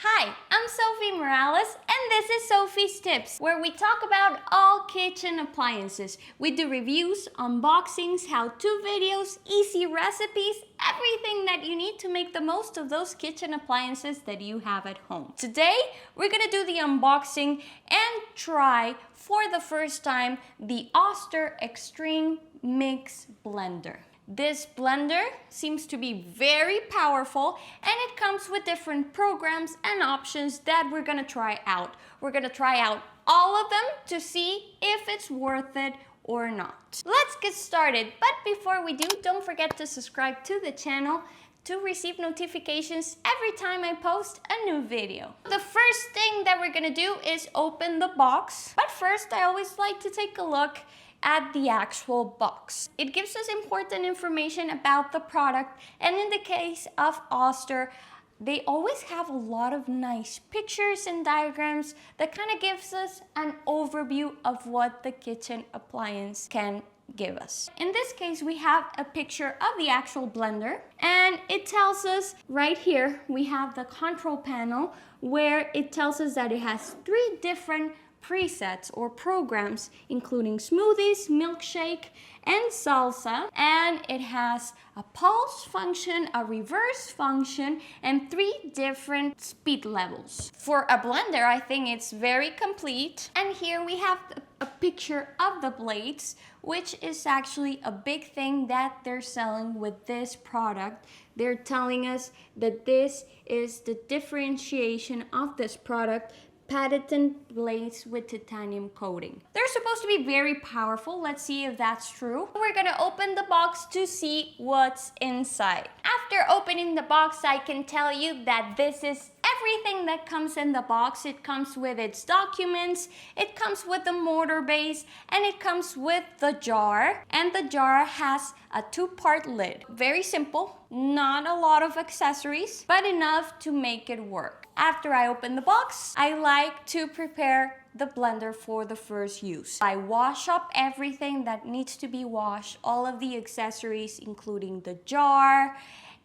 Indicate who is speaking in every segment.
Speaker 1: Hi, I'm Sofi Morales and this is Sofi's Tips, where we talk about all kitchen appliances. We do reviews, unboxings, how-to videos, easy recipes, everything that you need to make the most of those kitchen appliances that you have at home. Today, we're gonna do the unboxing and try for the first time the Oster Extreme Mix Blender. This blender seems to be very powerful and it comes with different programs and options that we're gonna try out. We're gonna try out all of them to see if it's worth it or not. Let's get started, but before we do, don't forget to subscribe to the channel to receive notifications every time I post a new video. The first thing that we're gonna do is open the box, but first I always like to take a look at the actual box. It gives us important information about the product, and in the case of Oster, they always have a lot of nice pictures and diagrams that kind of gives us an overview of what the kitchen appliance can give us. In this case, we have a picture of the actual blender, and it tells us right here, we have the control panel where it tells us that it has 3 different presets or programs, including Smoothies, Milkshake, and Salsa, and it has a pulse function, a reverse function, and 3 different speed levels. For a blender, I think it's very complete. And here we have a picture of the blades, which is actually a big thing that they're selling with this product. They're telling us that this is the differentiation of this product, patented blades with titanium coating. They're supposed to be very powerful. Let's see if that's true. We're gonna open the box to see what's inside. After opening the box, I can tell you that this is everything that comes in the box. It comes with its documents, it comes with the motor base, and it comes with the jar. And the jar has a 2-part lid. Very simple, not a lot of accessories, but enough to make it work. After I open the box, I like to prepare the blender for the first use. I wash up everything that needs to be washed, all of the accessories, including the jar,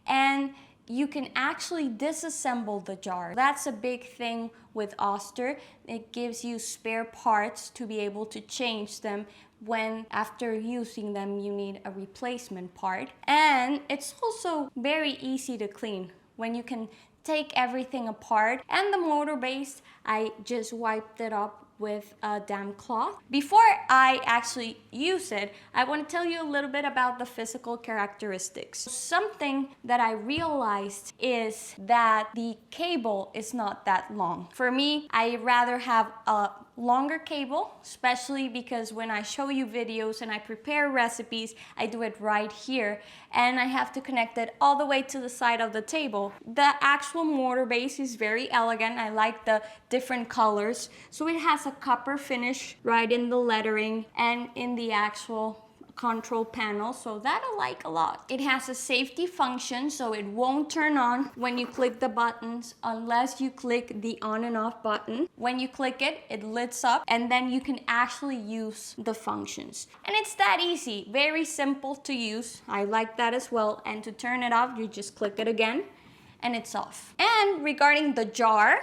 Speaker 1: and you can actually disassemble the jar. That's a big thing with Oster. It gives you spare parts to be able to change them when after using them you need a replacement part. And it's also very easy to clean when you can take everything apart. And the motor base, I just wiped it up with a damp cloth. Before I actually use it, I want to tell you a little bit about the physical characteristics. Something that I realized is that the cable is not that long. For me, I rather have a longer cable, especially because when I show you videos and I prepare recipes, I do it right here and I have to connect it all the way to the side of the table. The actual motor base is very elegant. I like the different colors. So it has a copper finish right in the lettering and in the actual control panel, so that I like a lot. It has a safety function, so it won't turn on when you click the buttons unless you click the on and off button. When you click it, it lights up and then you can actually use the functions. And it's that easy, very simple to use. I like that as well. And to turn it off, you just click it again and it's off. And regarding the jar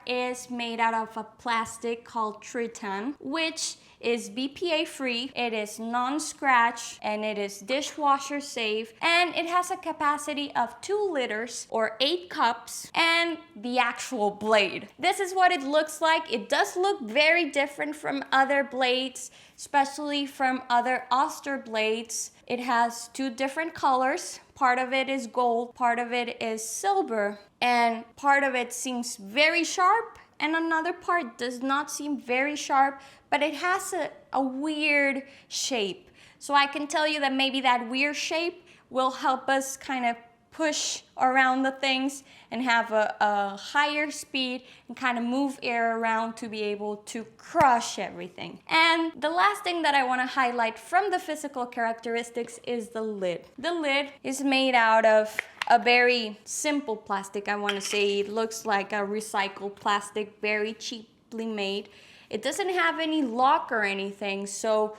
Speaker 1: is made out of a plastic called Tritan, which is BPA free, it is non-scratch, and it is dishwasher safe, and it has a capacity of 2 liters or 8 cups, and the actual blade. This is what it looks like. It does look very different from other blades, especially from other Oster blades. It has 2 different colors. Part of it is gold, part of it is silver, and part of it seems very sharp, and another part does not seem very sharp, but it has a weird shape. So I can tell you that maybe that weird shape will help us kind of push around the things and have a higher speed and kind of move air around to be able to crush everything. And the last thing that I want to highlight from the physical characteristics is the lid. The lid is made out of a very simple plastic. I want to say it looks like a recycled plastic, very cheaply made. It doesn't have any lock or anything, so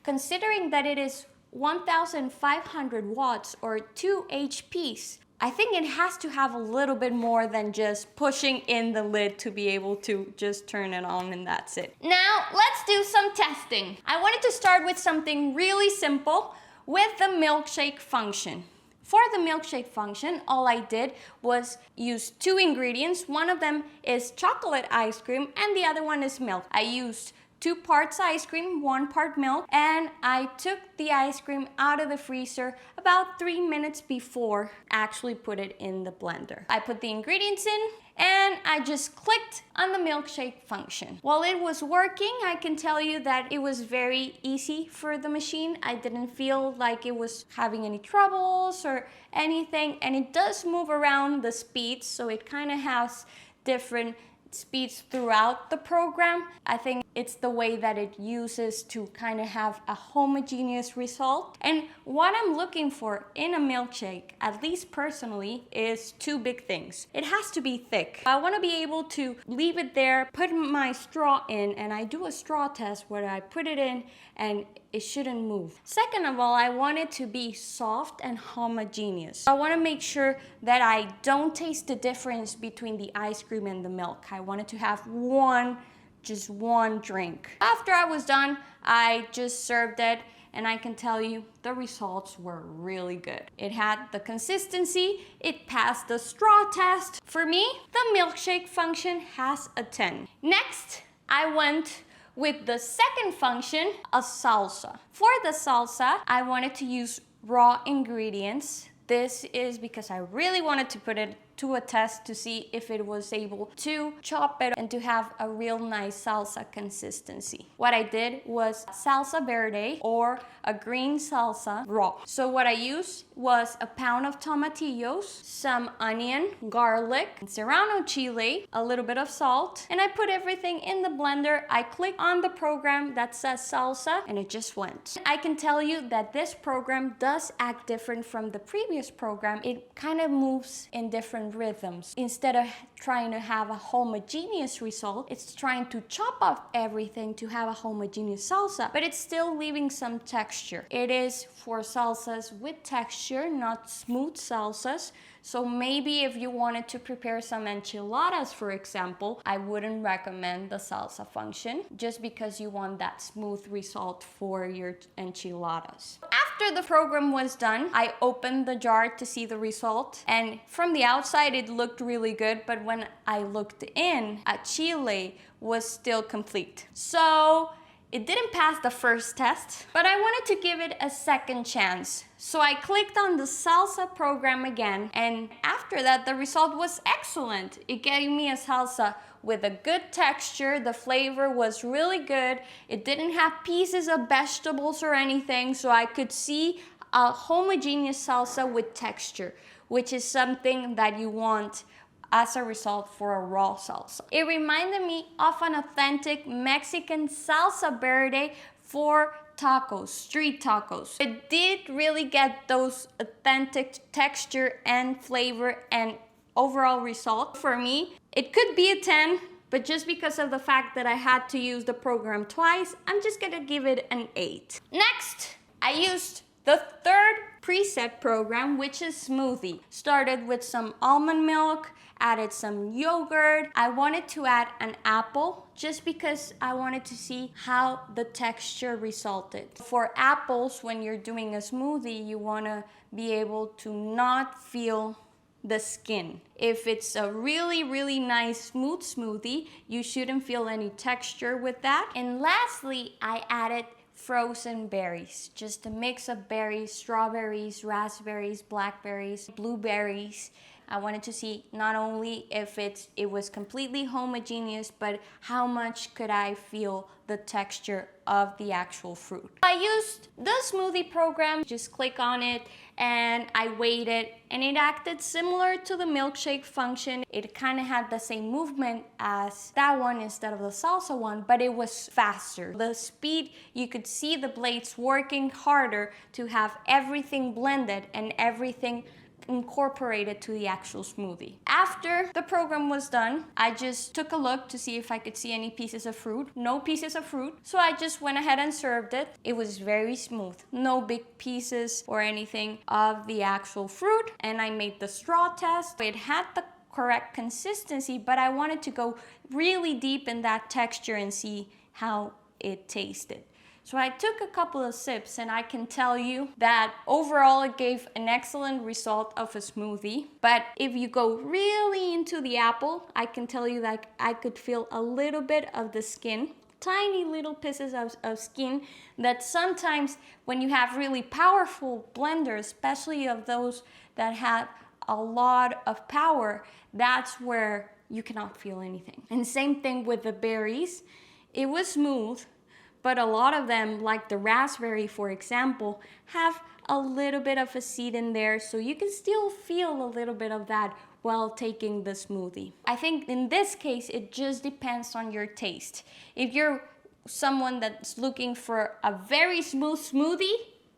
Speaker 1: considering that it is 1,500 watts or 2 HPs, I think it has to have a little bit more than just pushing in the lid to be able to just turn it on and that's it. Now, let's do some testing. I wanted to start with something really simple with the milkshake function. For the milkshake function, all I did was use 2 ingredients. One of them is chocolate ice cream and the other one is milk. I used 2 parts ice cream, 1 part milk, and I took the ice cream out of the freezer about 3 minutes before I actually put it in the blender. I put the ingredients in and I just clicked on the milkshake function. While it was working, I can tell you that it was very easy for the machine. I didn't feel like it was having any troubles or anything, and it does move around the speeds, so it kind of has different speeds throughout the program. I think it's the way that it uses to kind of have a homogeneous result. And what I'm looking for in a milkshake, at least personally, is 2 big things. It has to be thick. I want to be able to leave it there, put my straw in, and I do a straw test where I put it in and it shouldn't move. Second of all, I want it to be soft and homogeneous. I want to make sure that I don't taste the difference between the ice cream and the milk. I wanted to have just one drink. After I was done, I just served it, and I can tell you the results were really good. It had the consistency, it passed the straw test. For me, the milkshake function has a 10. Next, I went with the second function, a salsa. For the salsa, I wanted to use raw ingredients. This is because I really wanted to put it to a test to see if it was able to chop it and to have a real nice salsa consistency. What I did was salsa verde, or a green salsa raw. So what I used was a pound of tomatillos, some onion, garlic, serrano chile, a little bit of salt, and I put everything in the blender. I clicked on the program that says salsa and it just went. I can tell you that this program does act different from the previous program. It kind of moves in different rhythms. Instead of trying to have a homogeneous result, it's trying to chop up everything to have a homogeneous salsa, but it's still leaving some texture. It is for salsas with texture, not smooth salsas. So maybe if you wanted to prepare some enchiladas, for example, I wouldn't recommend the salsa function just because you want that smooth result for your enchiladas. After the program was done, I opened the jar to see the result, and from the outside it looked really good, but when I looked in, a chile was still complete. So it didn't pass the first test, but I wanted to give it a second chance. So I clicked on the salsa program again, and after that the result was excellent. It gave me a salsa with a good texture. The flavor was really good. It didn't have pieces of vegetables or anything, so I could see a homogeneous salsa with texture, which is something that you want as a result for a raw salsa. It reminded me of an authentic Mexican salsa verde for tacos, street tacos. It did really get those authentic texture and flavor and overall result. For me, it could be a 10, but just because of the fact that I had to use the program twice, I'm just gonna give it an 8. Next, I used the third preset program, which is Smoothie. Started with some almond milk, added some yogurt. I wanted to add an apple just because I wanted to see how the texture resulted. For apples, when you're doing a smoothie, you wanna be able to not feel the skin. If it's a really, really nice smooth smoothie, you shouldn't feel any texture with that. And lastly, I added frozen berries, just a mix of berries, strawberries, raspberries, blackberries, blueberries. I wanted to see not only if it was completely homogeneous, but how much could I feel the texture of the actual fruit. I used the smoothie program, just click on it and I waited, and it acted similar to the milkshake function. It kind of had the same movement as that one instead of the salsa one, but it was faster. The speed, you could see the blades working harder to have everything blended and everything incorporate it to the actual smoothie. After the program was done, I just took a look to see if I could see any pieces of fruit. No pieces of fruit. So I just went ahead and served it. It was very smooth. No big pieces or anything of the actual fruit. And I made the straw test. It had the correct consistency, but I wanted to go really deep in that texture and see how it tasted. So I took a couple of sips and I can tell you that overall it gave an excellent result of a smoothie. But if you go really into the apple, I can tell you that I could feel a little bit of the skin, tiny little pieces of skin that sometimes when you have really powerful blenders, especially of those that have a lot of power, that's where you cannot feel anything. And same thing with the berries. It was smooth, but a lot of them, like the raspberry, for example, have a little bit of a seed in there, so you can still feel a little bit of that while taking the smoothie. I think in this case, it just depends on your taste. If you're someone that's looking for a very smooth smoothie,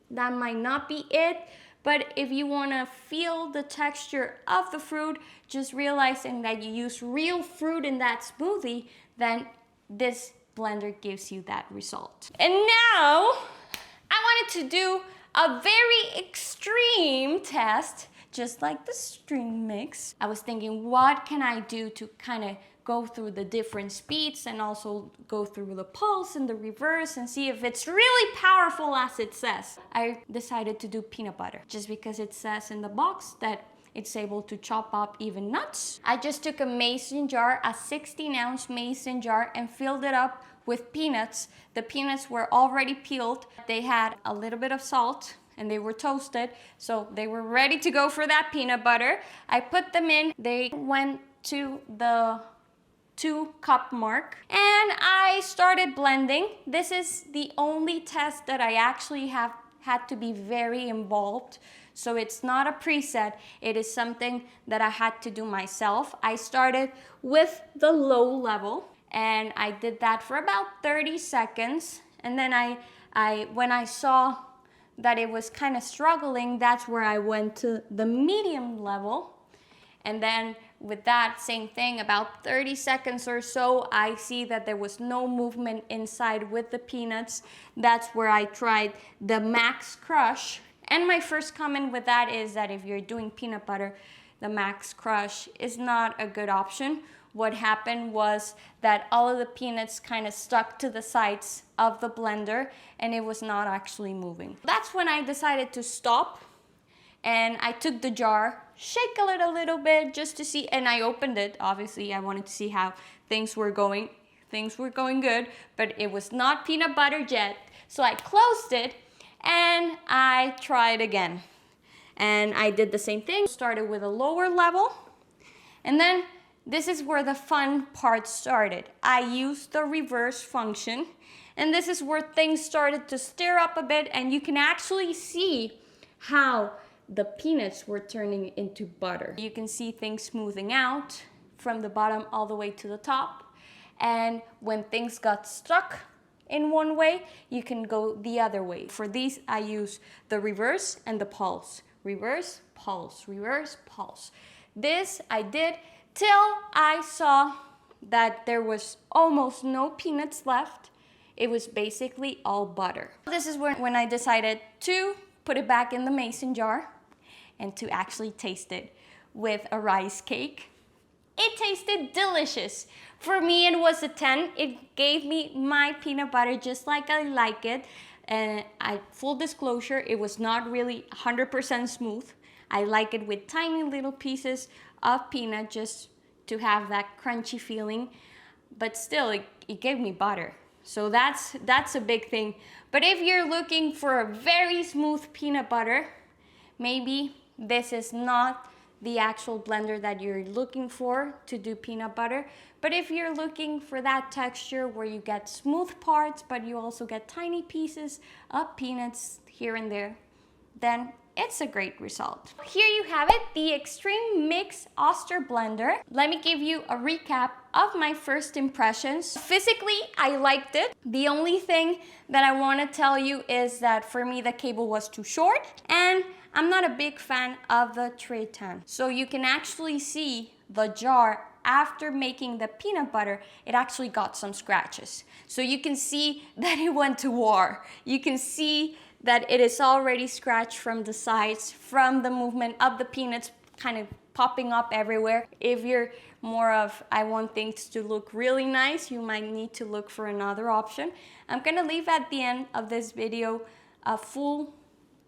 Speaker 1: that might not be it. But if you want to feel the texture of the fruit, just realizing that you use real fruit in that smoothie, then this blender gives you that result. And now I wanted to do a very extreme test, just like the stream mix. I was thinking, what can I do to kind of go through the different speeds and also go through the pulse and the reverse and see if it's really powerful as it says. I decided to do peanut butter just because it says in the box that it's able to chop up even nuts. I just took a mason jar, a 16-ounce mason jar, and filled it up with peanuts. The peanuts were already peeled. They had a little bit of salt and they were toasted, so they were ready to go for that peanut butter. I put them in. They went to the 2-cup mark and I started blending. This is the only test that I actually have had to be very involved. So it's not a preset, it is something that I had to do myself. I started with the low level and I did that for about 30 seconds. And then when I saw that it was kind of struggling, that's where I went to the medium level. And then with that same thing, about 30 seconds or so, I see that there was no movement inside with the peanuts. That's where I tried the max crush. And my first comment with that is that if you're doing peanut butter, the max crush is not a good option. What happened was that all of the peanuts kind of stuck to the sides of the blender and it was not actually moving. That's when I decided to stop. And I took the jar, shake it a little bit just to see, and I opened it. Obviously, I wanted to see how things were going. Things were going good, but it was not peanut butter yet. So I closed it and I tried again. And I did the same thing. Started with a lower level. And then this is where the fun part started. I used the reverse function. And this is where things started to stir up a bit. And you can actually see how the peanuts were turning into butter. You can see things smoothing out from the bottom all the way to the top. And when things got stuck in one way, you can go the other way. For these, I use the reverse and the pulse. Reverse, pulse, reverse, pulse. This I did till I saw that there was almost no peanuts left. It was basically all butter. This is when I decided to put it back in the mason jar and to actually taste it with a rice cake. It tasted delicious. For me, it was a 10. It gave me my peanut butter just like I like it. And full disclosure, it was not really 100% smooth. I like it with tiny little pieces of peanut just to have that crunchy feeling. But still, it gave me butter. So that's a big thing. But if you're looking for a very smooth peanut butter, maybe this is not the actual blender that you're looking for to do peanut butter. But if you're looking for that texture where you get smooth parts, but you also get tiny pieces of peanuts here and there, then it's a great result. Here you have it, the Extreme Mix Oster Blender. Let me give you a recap of my first impressions. Physically, I liked it. The only thing that I want to tell you is that for me, the cable was too short and I'm not a big fan of the tray tan. So you can actually see the jar after making the peanut butter, it actually got some scratches. So you can see that it went to war. You can see that it is already scratched from the sides, from the movement of the peanuts kind of popping up everywhere. If you're more of, I want things to look really nice, you might need to look for another option. I'm gonna leave at the end of this video a full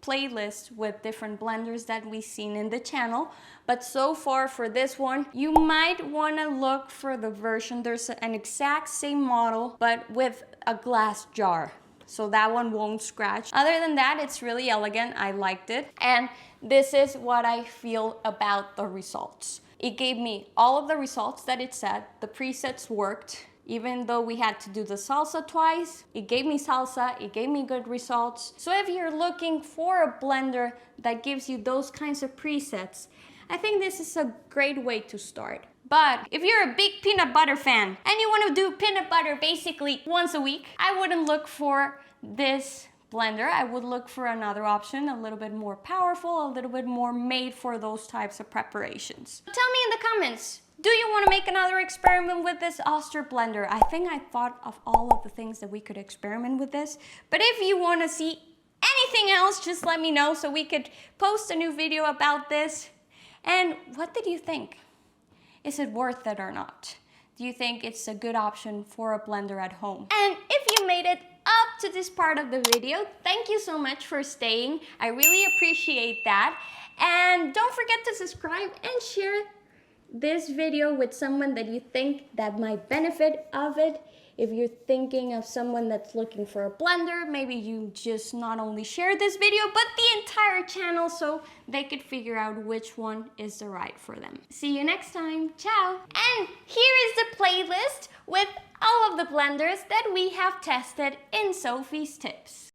Speaker 1: playlist with different blenders that we've seen in the channel. But so far for this one, you might wanna look for the version, there's an exact same model, but with a glass jar. So that one won't scratch. Other than that, it's really elegant. I liked it. And this is what I feel about the results. It gave me all of the results that it said. The presets worked. Even though we had to do the salsa twice, it gave me salsa, it gave me good results. So if you're looking for a blender that gives you those kinds of presets, I think this is a great way to start. But if you're a big peanut butter fan and you want to do peanut butter basically once a week, I wouldn't look for this blender. I would look for another option, a little bit more powerful, a little bit more made for those types of preparations. Tell me in the comments, do you want to make another experiment with this Oster blender? I think I thought of all of the things that we could experiment with this. But if you want to see anything else, just let me know so we could post a new video about this. And what did you think? Is it worth it or not? Do you think it's a good option for a blender at home? And if you made it up to this part of the video, thank you so much for staying. I really appreciate that. And don't forget to subscribe and share this video with someone that you think that might benefit of it. If you're thinking of someone that's looking for a blender, maybe you just not only share this video, but the entire channel so they could figure out which one is the right for them. See you next time. Ciao. And here is the playlist with all of the blenders that we have tested in Sofi's Tips.